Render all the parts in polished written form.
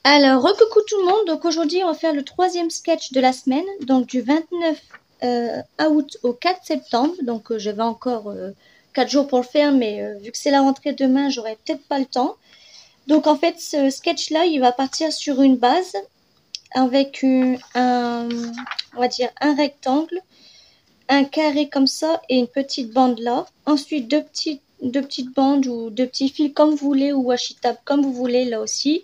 Alors, recoucou tout le monde. Donc aujourd'hui, on va faire le troisième sketch de la semaine, donc du 29 août au 4 septembre. Donc j'avais encore 4 jours pour le faire, mais vu que c'est la rentrée demain, j'aurai peut-être pas le temps. Donc en fait, ce sketch-là, il va partir sur une base avec on va dire un rectangle, un carré comme ça et une petite bande là. Ensuite, deux petites bandes ou deux petits fils comme vous voulez ou washi tape comme vous voulez là aussi.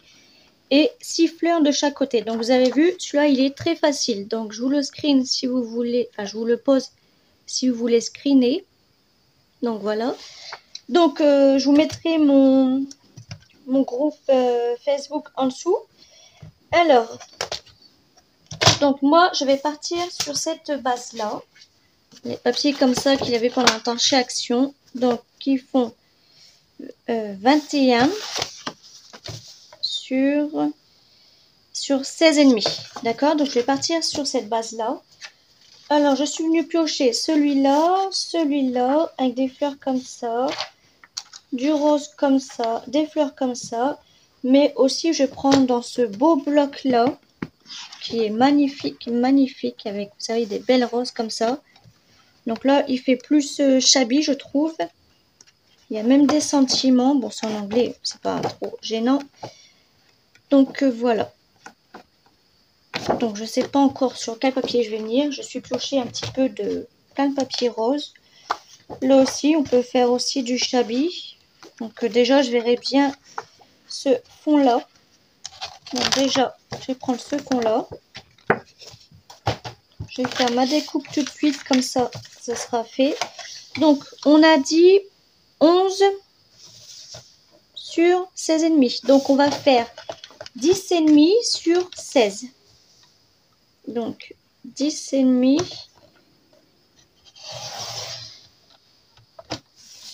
Et 6 fleurs de chaque côté. Donc vous avez vu, celui-là il est très facile. Donc je vous le screen si vous voulez, enfin je vous le pose si vous voulez screener. Donc voilà. Donc je vous mettrai mon groupe Facebook en dessous. Alors, donc moi je vais partir sur cette base là. Les papiers comme ça qu'il y avait pendant un temps chez Action. Donc qui font 21 sur 16,5. D'accord? Donc je vais partir sur cette base là. Alors, je suis venue piocher celui-là, celui-là, avec des fleurs comme ça, du rose comme ça, des fleurs comme ça. Mais aussi, je prends dans ce beau bloc-là, qui est magnifique, magnifique, avec, vous savez, des belles roses comme ça. Donc là, il fait plus shabby, je trouve. Il y a même des sentiments. Bon, c'est en anglais, c'est pas trop gênant. Donc, voilà. Donc, je ne sais pas encore sur quel papier je vais venir. Je suis pioché un petit peu de plein de papier rose. Là aussi, on peut faire aussi du shabby. Donc déjà, je verrai bien ce fond-là. Donc déjà, je vais prendre ce fond-là. Je vais faire ma découpe tout de suite, comme ça sera fait. Donc, on a dit 11 sur 16,5. Donc, on va faire 10,5 sur 16. Donc, 10,5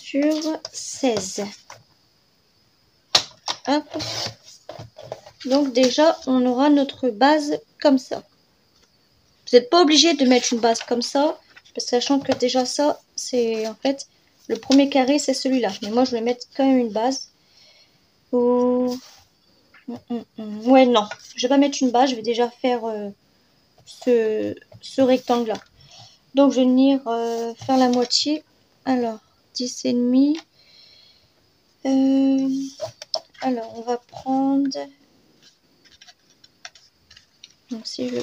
sur 16. Hop. Donc déjà, on aura notre base comme ça. Vous n'êtes pas obligé de mettre une base comme ça, sachant que déjà ça, c'est en fait, le premier carré, c'est celui-là. Mais moi, je vais mettre quand même une base. Oh. Ouais, non, je vais pas mettre une base, je vais déjà faire ce rectangle-là. Donc, je vais venir faire la moitié. Alors, 10,5. Alors, on va prendre... Donc, si je...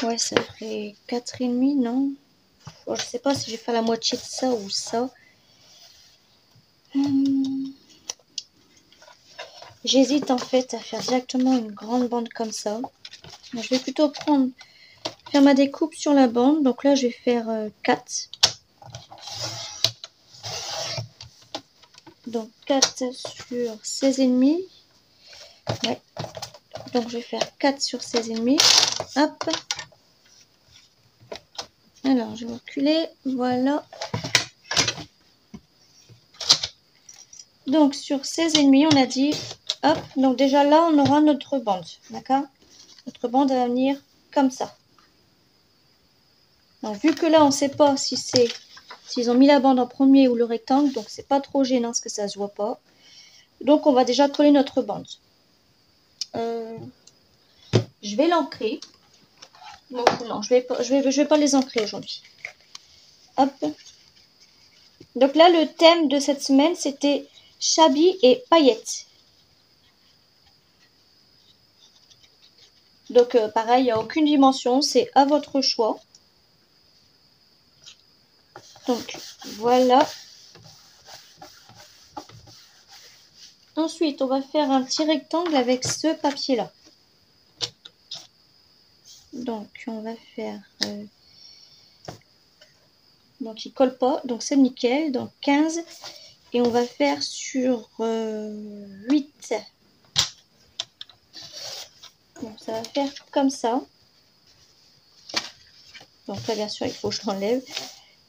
Ouais, ça fait 4,5, non? Bon, je sais pas si je vais faire la moitié de ça ou ça. J'hésite en fait à faire directement une grande bande comme ça. Donc, je vais plutôt faire ma découpe sur la bande. Donc là, je vais faire 4. Donc 4 sur 16,5. Ouais. Donc je vais faire 4 sur 16,5. Hop. Alors, je vais reculer. Voilà. Donc sur 16,5, on a dit, hop. Donc déjà là, on aura notre bande. D'accord? Notre bande va venir comme ça. Donc vu que là, on ne sait pas si c'est... S'ils ont mis la bande en premier ou le rectangle, donc c'est pas trop gênant parce que ça se voit pas. Donc on va déjà coller notre bande. Je vais l'ancrer. Non, je vais pas les ancrer aujourd'hui. Hop. Donc là, le thème de cette semaine, c'était shabby et paillettes. Donc pareil, il n'y a aucune dimension, c'est à votre choix. Donc voilà. Ensuite, on va faire un petit rectangle avec ce papier-là. Donc on va faire... Donc il colle pas, donc c'est nickel. Donc 15. Et on va faire sur 8. Donc ça va faire comme ça. Donc là, bien sûr, il faut que je l'enlève.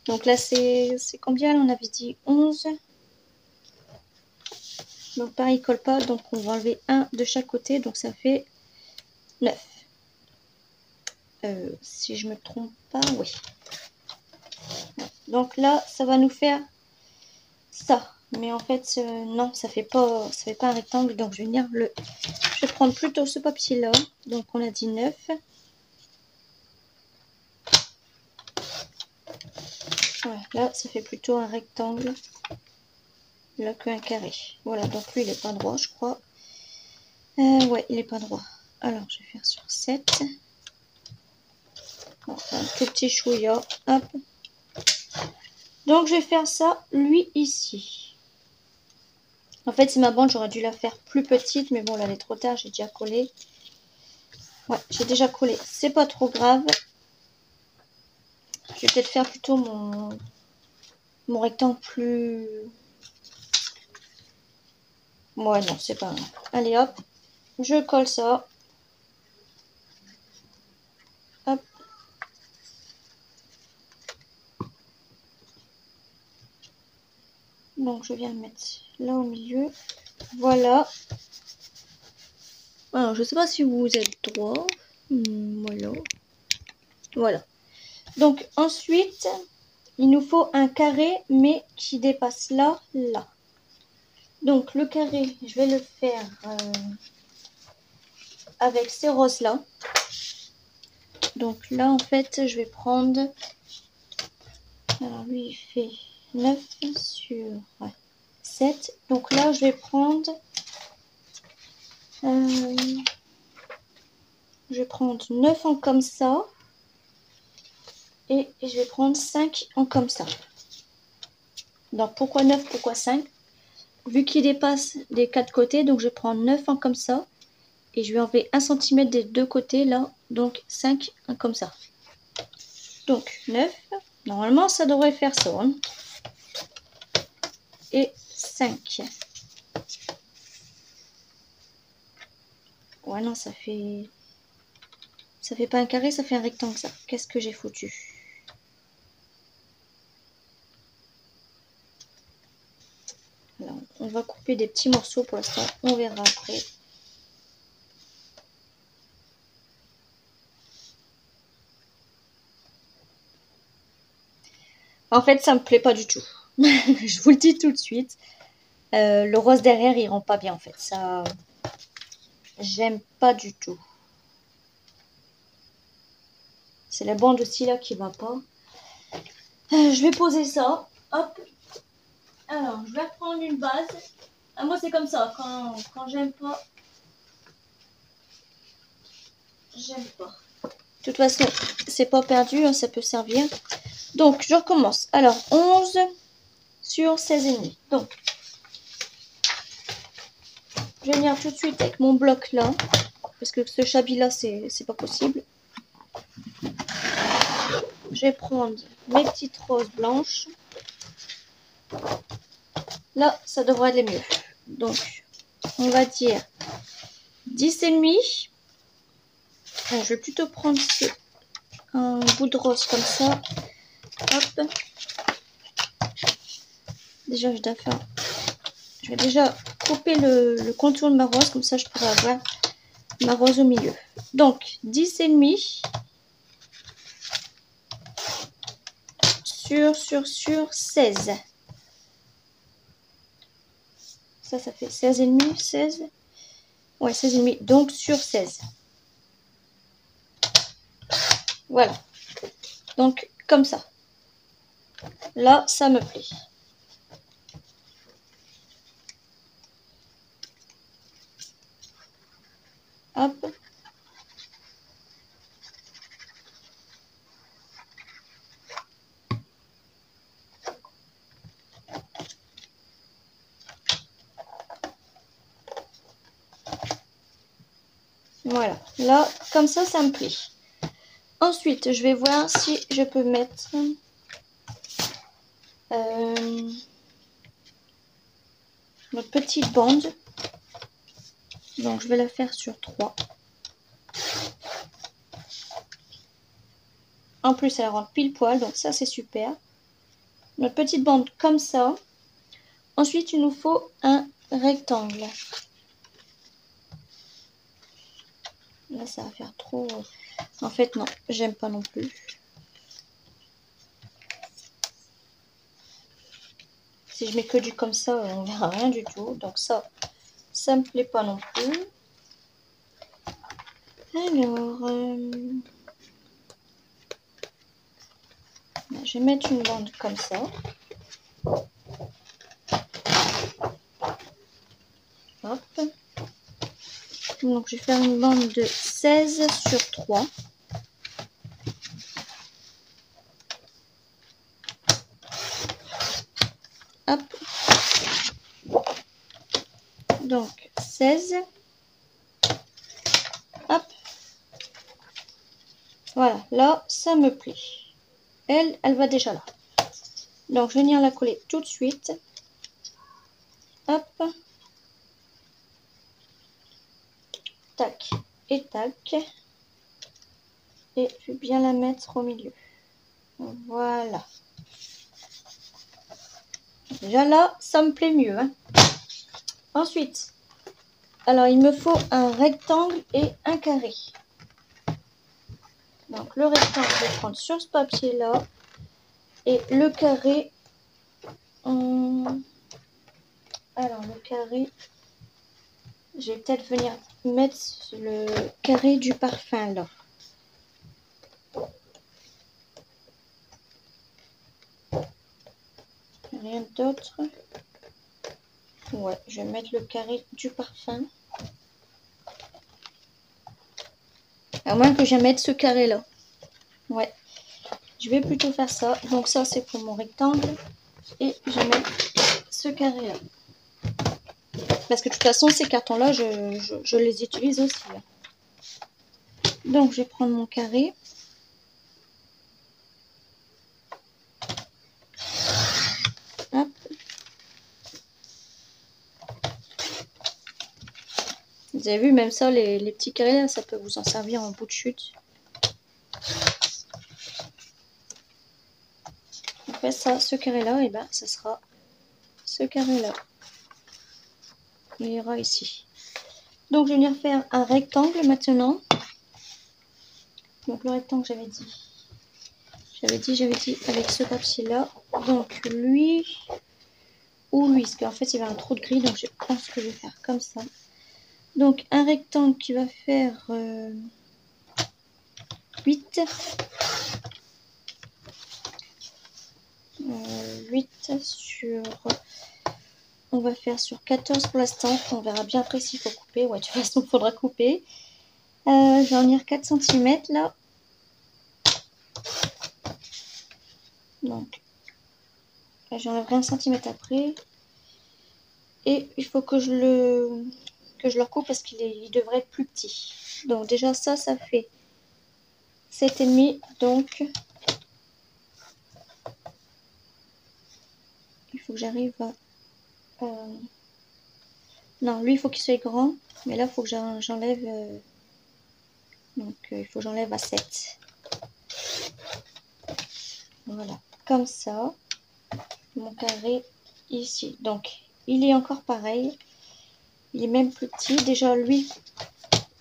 Donc là, c'est combien? On avait dit 11. Donc pareil, il colle pas. Donc on va enlever un de chaque côté. Donc ça fait 9. Si je me trompe pas, oui. Donc là, ça va nous faire ça. Mais en fait, non, ça fait pas un rectangle. Donc, je vais venir je vais prendre plutôt ce papier-là. Donc, on a dit 9. Voilà, là, ça fait plutôt un rectangle. Là, qu'un carré. Voilà, donc lui, il est pas droit, je crois. Ouais, il est pas droit. Alors, je vais faire sur 7. Bon, un tout petit chouïa. Hop. Donc, je vais faire ça, lui, ici. En fait, c'est ma bande, j'aurais dû la faire plus petite. Mais bon, là, elle est trop tard, j'ai déjà collé. Ouais, j'ai déjà collé. C'est pas trop grave. Je vais peut-être faire plutôt mon rectangle plus... Ouais, non, c'est pas grave. Allez, hop. Je colle ça. Hop. Donc, je viens mettre là au milieu. Voilà. Alors, je sais pas si vous êtes droit. Voilà. Voilà. Donc, ensuite, il nous faut un carré, mais qui dépasse là, là. Donc, le carré, je vais le faire avec ces roses-là. Donc, là, en fait, je vais prendre... Alors, lui, il fait 9 sur 7. Donc, là, je vais prendre... je vais prendre 9 en comme ça. Et je vais prendre 5 en comme ça. Donc, pourquoi 9, pourquoi 5? Vu qu'il dépasse des 4 côtés, donc je vais prendre 9 en comme ça. Et je vais enlever 1 cm des deux côtés, là. Donc, 5 en comme ça. Donc, 9. Normalement, ça devrait faire ça. Hein. Et 5. Ouais, non, ça fait... Ça fait pas un carré, ça fait un rectangle, ça. Qu'est-ce que j'ai foutu? Alors, on va couper des petits morceaux pour l'instant. On verra après. En fait, ça me plaît pas du tout. Je vous le dis tout de suite. Le rose derrière, il rend pas bien, en fait. Ça, j'aime pas du tout. C'est la bande aussi, là, qui va pas. Je vais poser ça. Hop. Alors, je vais prendre une base. Ah, moi, c'est comme ça. Quand j'aime pas, j'aime pas. De toute façon, c'est pas perdu, hein, ça peut servir. Donc, je recommence. Alors, 11 sur 16,5. Donc, je vais venir tout de suite avec mon bloc là. Parce que ce chablis là, c'est pas possible. Je vais prendre mes petites roses blanches. Là, ça devrait aller mieux. Donc, on va dire 10,5. Je vais plutôt prendre un bout de rose comme ça. Hop. Déjà, je vais déjà couper le contour de ma rose. Comme ça, je pourrai avoir ma rose au milieu. Donc, 10,5 sur 16. Ça fait 16,5, 16. Ouais, 16,5. Donc, sur 16. Voilà. Donc, comme ça. Là, ça me plaît. Hop. Voilà. Là, comme ça me plaît. Ensuite, je vais voir si je peux mettre notre petite bande. Donc, je vais la faire sur 3. En plus, elle rentre pile poil, donc ça, c'est super. Notre petite bande comme ça. Ensuite, il nous faut un rectangle. Là, ça va faire trop... En fait, non, j'aime pas non plus. si je mets que du comme ça, on verra rien du tout. Donc ça me plaît pas non plus. Alors, je vais mettre une bande comme ça. Hop. Donc je vais faire une bande de 16 sur 3. Hop. Donc 16. Hop. Voilà, là ça me plaît. Elle va déjà là. Donc je vais venir la coller tout de suite. Hop. Tac et tac. Et je vais bien la mettre au milieu. Voilà. Déjà là, ça me plaît mieux. Hein. Ensuite, alors il me faut un rectangle et un carré. Donc le rectangle, je vais prendre sur ce papier-là. Et le carré... Alors le carré... Je vais peut-être venir mettre le carré du parfum là. Rien d'autre. Ouais, je vais mettre le carré du parfum. À moins que je mette ce carré là. Ouais. Je vais plutôt faire ça. Donc ça c'est pour mon rectangle. Et je vais mettre ce carré là. Parce que de toute façon ces cartons là je les utilise aussi. Là. Donc je vais prendre mon carré. Hop. Vous avez vu, même ça, les petits carrés là, ça peut vous en servir en bout de chute. Après ça, ce carré là, et ben ça sera ce carré là. Il ira ici. Donc je vais venir faire un rectangle maintenant. Donc le rectangle j'avais dit avec ce papier là. Donc lui ou lui, parce qu'en fait il y avait un trou de gris, donc je pense que je vais faire comme ça. Donc un rectangle qui va faire 8. 8 sur... On va faire sur 14 pour l'instant. On verra bien après s'il faut couper. Ouais, de toute façon, il faudra couper. Je vais en venir 4 cm là. Donc, j'enlèverai 1 cm après. Et il faut que je le recoupe parce qu'il devrait être plus petit. Donc déjà ça fait 7,5. Donc, il faut que j'arrive à... Non, lui, il faut qu'il soit grand. Mais là, il faut que j'enlève... Donc, il faut que j'enlève à 7. Voilà, comme ça. Mon carré ici. Donc, il est encore pareil. Il est même plus petit. Déjà, lui,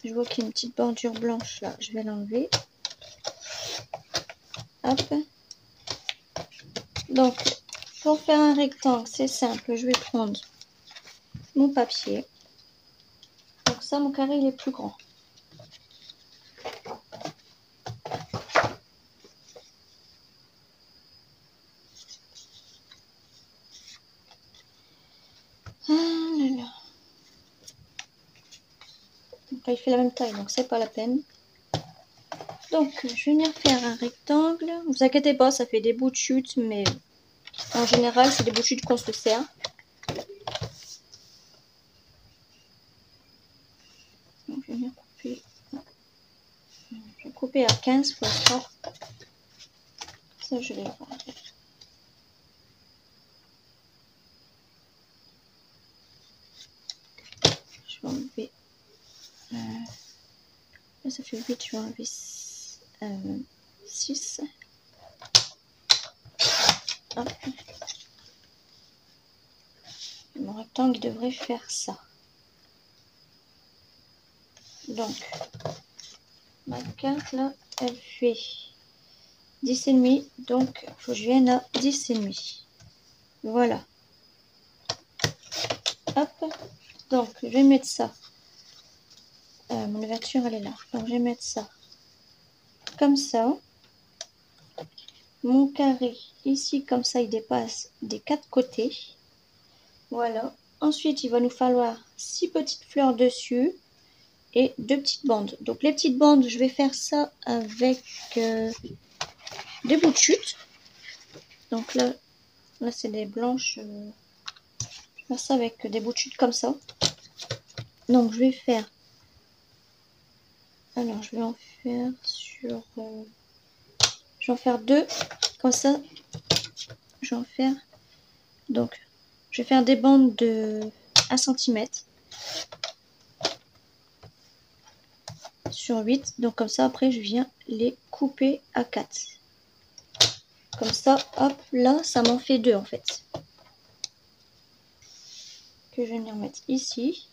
je vois qu'il y a une petite bordure blanche là. Je vais l'enlever. Hop. Donc, pour faire un rectangle, c'est simple. Je vais prendre mon papier. Donc ça, mon carré, il est plus grand. Ah là là. Donc là, il fait la même taille, donc c'est pas la peine. Donc, je vais venir faire un rectangle. Ne vous inquiétez pas, ça fait des bouts de chute, mais en général, c'est des bouts de chute qu'on se sert. Donc, je vais venir couper. Je vais couper à 15 pour l'instant. Ça, je vais le voir. Je vais enlever. Là, ça fait 8, je vais enlever 6. Hop. Et mon rectangle il devrait faire ça. Donc, ma carte là, elle fait 10,5. Donc, il faut que je vienne à 10,5. Voilà. Hop. Donc, je vais mettre ça. Mon ouverture, elle est là. Donc, je vais mettre ça comme ça. Mon carré, ici, comme ça, il dépasse des 4 côtés. Voilà. Ensuite, il va nous falloir 6 petites fleurs dessus et 2 petites bandes. Donc, les petites bandes, je vais faire ça avec des bouts de chute. Donc là c'est des blanches. Je vais faire ça avec des bouts de chute comme ça. Donc, je vais faire... Alors, je vais en faire sur... je vais en faire 2. Comme ça, je vais en faire... Donc, je vais faire des bandes de 1 cm sur 8. Donc, comme ça, après, je viens les couper à 4. Comme ça, hop, là, ça m'en fait 2 en fait. Que je vais venir mettre ici.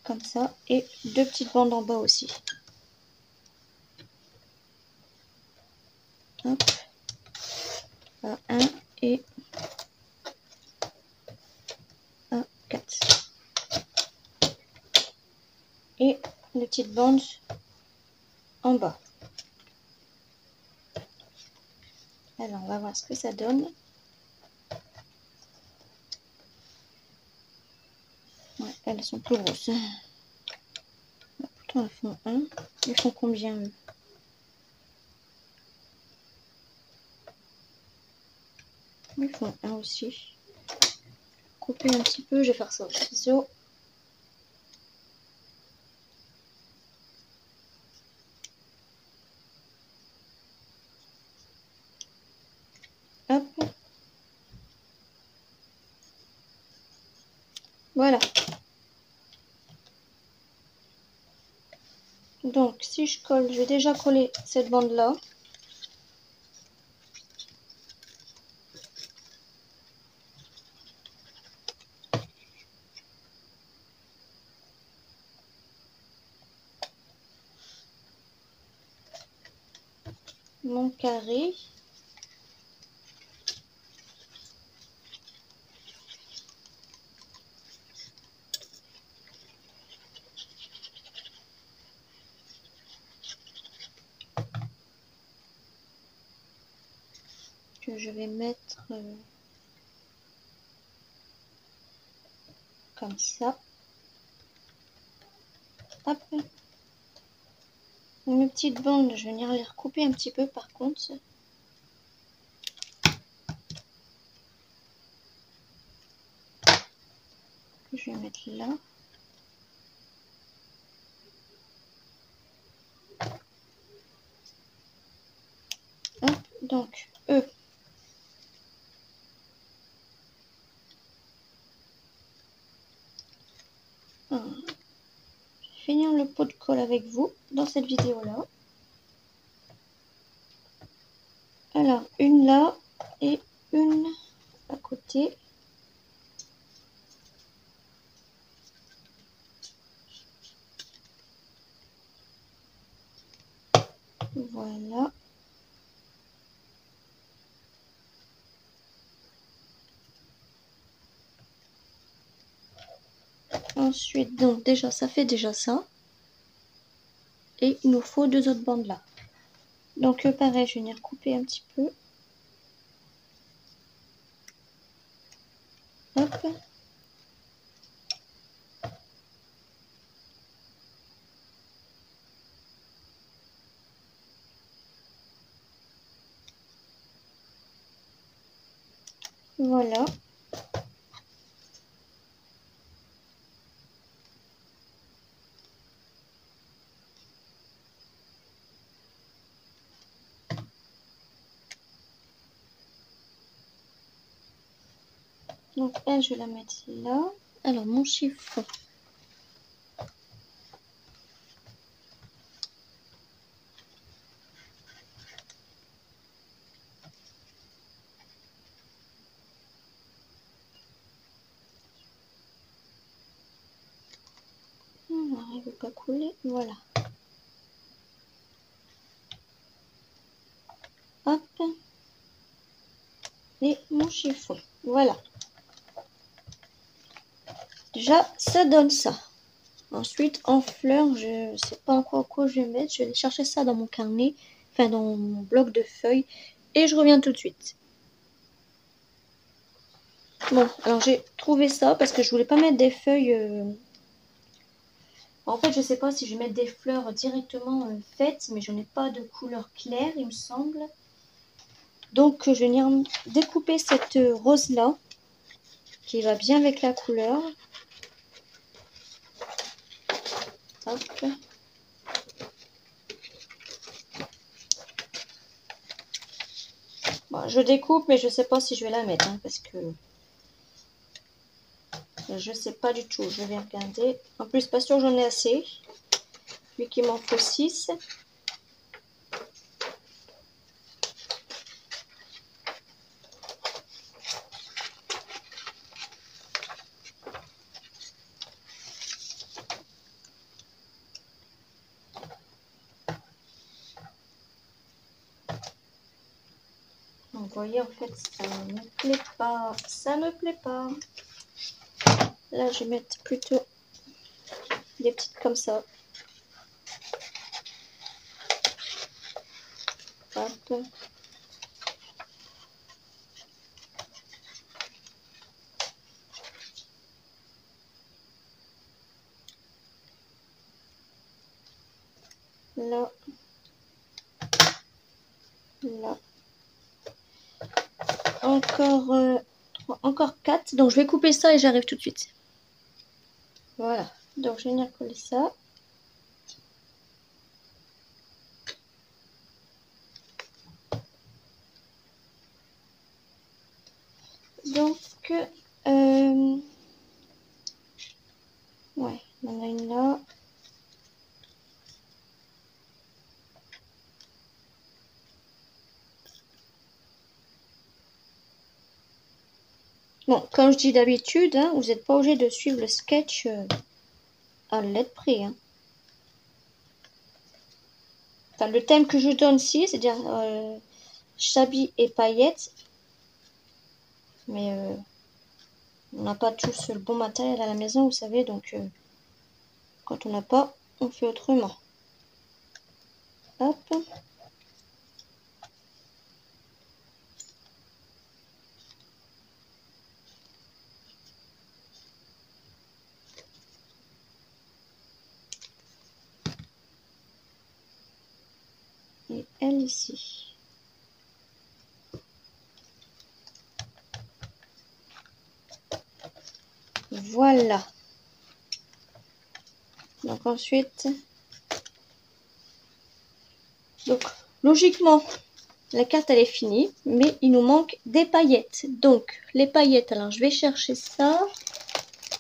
Comme ça. Et 2 petites bandes en bas aussi. Hop. À 1 et à 4. Et les petites bandes en bas. Alors, on va voir ce que ça donne. Ouais, elles sont plus grosses. Pourtant, elles font 1. Ils font combien eux? Ils font 1 aussi. Couper un petit peu, je vais faire ça au ciseau. Hop. Voilà. Donc, si je colle, je vais déjà coller cette bande-là. Mon carré. Que je vais mettre comme ça. Hop. Mes petites bandes, je vais venir les recouper un petit peu par contre. Je vais mettre là. Hop. Donc, eux. Je vais finir le pot de colle avec vous dans cette vidéo-là. Alors, une là et une à côté. Voilà. Ensuite, donc déjà, ça fait déjà ça. Et il nous faut 2 autres bandes là. Donc, pareil, je vais venir couper un petit peu. Hop. Voilà. Donc, elle, je vais la mettre là. Alors, mon chiffon. On n'arrive pas à couler. Voilà. Hop. mon chiffon. Voilà. Déjà, ça donne ça. Ensuite, en fleurs, je ne sais pas encore quoi je vais mettre. Je vais aller chercher ça dans mon carnet, enfin dans mon bloc de feuilles. Et je reviens tout de suite. Bon, alors j'ai trouvé ça parce que je voulais pas mettre des feuilles... En fait, je sais pas si je vais mettre des fleurs directement faites, mais je n'ai pas de couleur claire, il me semble. Donc, je vais venir découper cette rose-là, qui va bien avec la couleur. Hop. Bon, je découpe, mais je sais pas si je vais la mettre, hein, parce que je sais pas du tout. Je vais regarder. En plus, pas sûr que j'en ai assez, vu qu'il m'en faut 6. Donc, vous voyez, en fait, ça me plaît pas. Ça me plaît pas. Là, je vais mettre plutôt des petites comme ça. Hop. Là. Là. Encore 4. Donc, je vais couper ça et j'arrive tout de suite. Voilà. Donc, je vais venir coller ça. Donc, ouais, on en a une là. Bon, comme je dis d'habitude, hein, vous n'êtes pas obligé de suivre le sketch à la lettre près. Hein. Enfin, le thème que je donne ici, c'est-à-dire chablis et paillettes. Mais on n'a pas tous le bon matériel à la maison, vous savez, donc quand on n'a pas, on fait autrement. Hop. Et elle ici. Voilà. Donc ensuite, donc logiquement, la carte elle est finie, mais il nous manque des paillettes. Donc les paillettes, alors je vais chercher ça.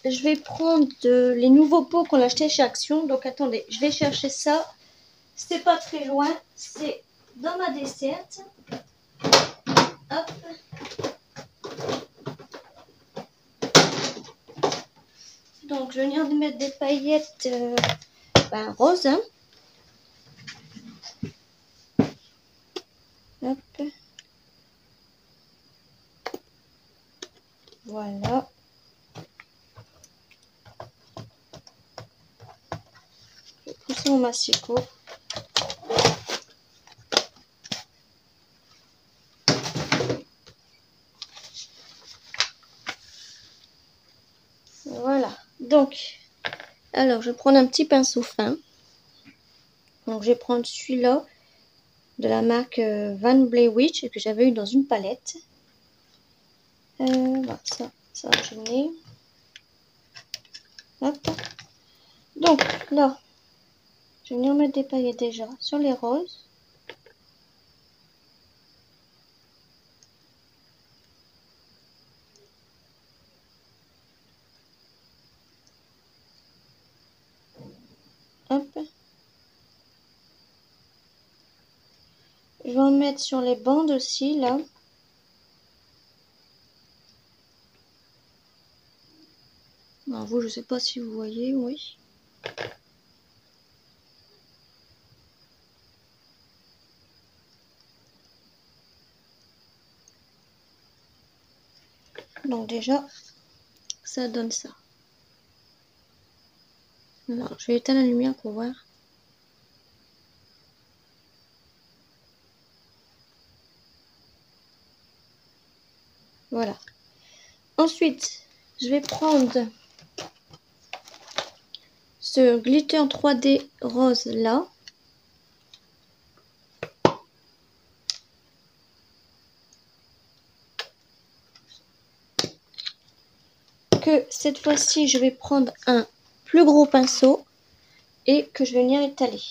Je vais prendre les nouveaux pots qu'on a achetés chez Action. Donc attendez, je vais chercher ça. C'est pas très loin, c'est dans ma desserte. Hop. Donc je viens de mettre des paillettes roses. Hein. Hop. Voilà. Je vais pousser mon massicot. Voilà. Donc, alors je vais prendre un petit pinceau fin. Donc je vais prendre celui-là de la marque Van Blewich que j'avais eu dans une palette. Voilà, ça va gêner. Hop. Donc là, je vais venir mettre des paillettes déjà sur les roses. Hop. Je vais en mettre sur les bandes aussi, là. Alors vous, je sais pas si vous voyez, oui. Donc déjà, ça donne ça. Alors, je vais éteindre la lumière pour voir. Voilà. Ensuite, je vais prendre ce glitter 3D rose là. Que cette fois-ci, je vais prendre un plus gros pinceau et que je vais venir étaler.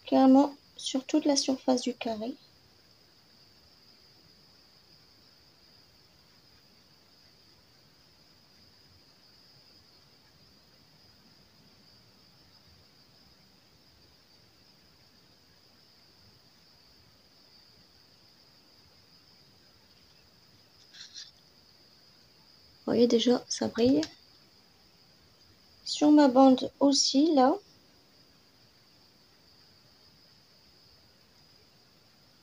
Carrément sur toute la surface du carré. Vous voyez déjà, ça brille. Sur ma bande aussi, là.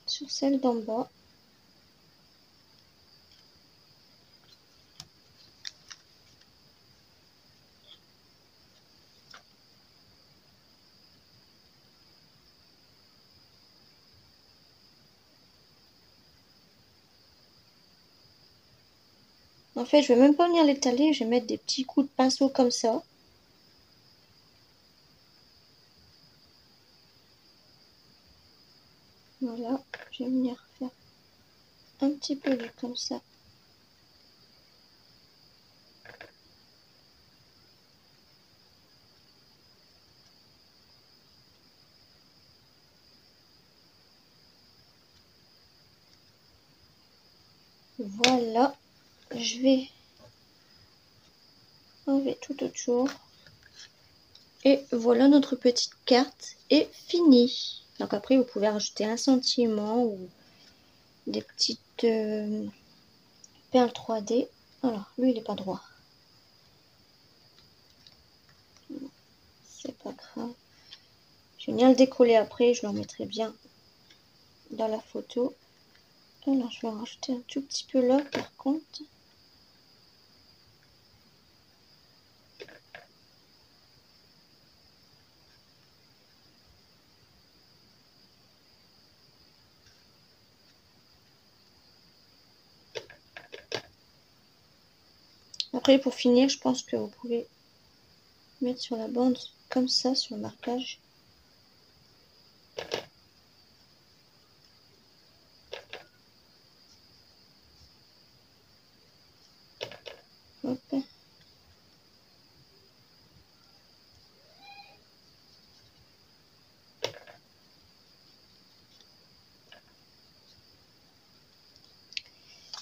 Sur celle d'en bas. En fait, je vais même pas venir l'étaler, je vais mettre des petits coups de pinceau comme ça. Voilà, je vais venir faire un petit peu comme ça. Voilà, je vais enlever tout autour. Et voilà, notre petite carte est finie. Donc après, vous pouvez rajouter un sentiment ou des petites perles 3D. Alors, lui, il n'est pas droit. C'est pas grave. Je vais venir le décoller après, je le remettrai bien dans la photo. Alors, je vais en rajouter un tout petit peu là, par contre. Après, pour finir, je pense que vous pouvez mettre sur la bande comme ça, sur le marquage. Hop.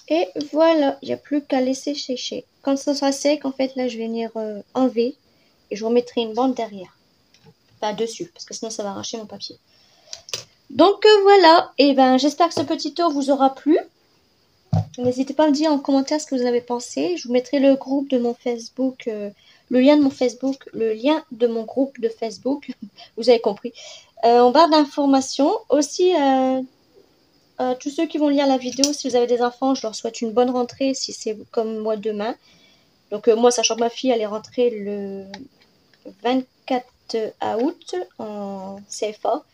Et voilà, il n'y a plus qu'à laisser sécher. Quand ça sera sec, en fait, là, je vais venir enlever et je remettrai une bande derrière. Pas dessus, parce que sinon ça va arracher mon papier. Donc voilà, et ben j'espère que ce petit tour vous aura plu. N'hésitez pas à me dire en commentaire ce que vous avez pensé. Je vous mettrai le groupe de mon Facebook, le lien de mon Facebook, le lien de mon groupe de Facebook. Vous avez compris. En barre d'informations. Aussi, tous ceux qui vont lire la vidéo, si vous avez des enfants, je leur souhaite une bonne rentrée si c'est comme moi demain. Donc moi, sachant que ma fille, elle est rentrée le 24 août en CFA.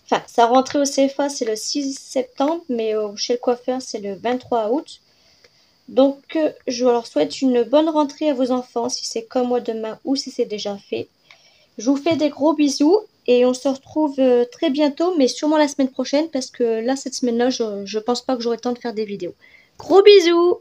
Enfin, sa rentrée au CFA, c'est le 6 septembre, mais chez le coiffeur, c'est le 23 août. Donc, je leur souhaite une bonne rentrée à vos enfants, si c'est comme moi demain ou si c'est déjà fait. Je vous fais des gros bisous et on se retrouve très bientôt, mais sûrement la semaine prochaine, parce que là, cette semaine-là, je pense pas que j'aurai le temps de faire des vidéos. Gros bisous!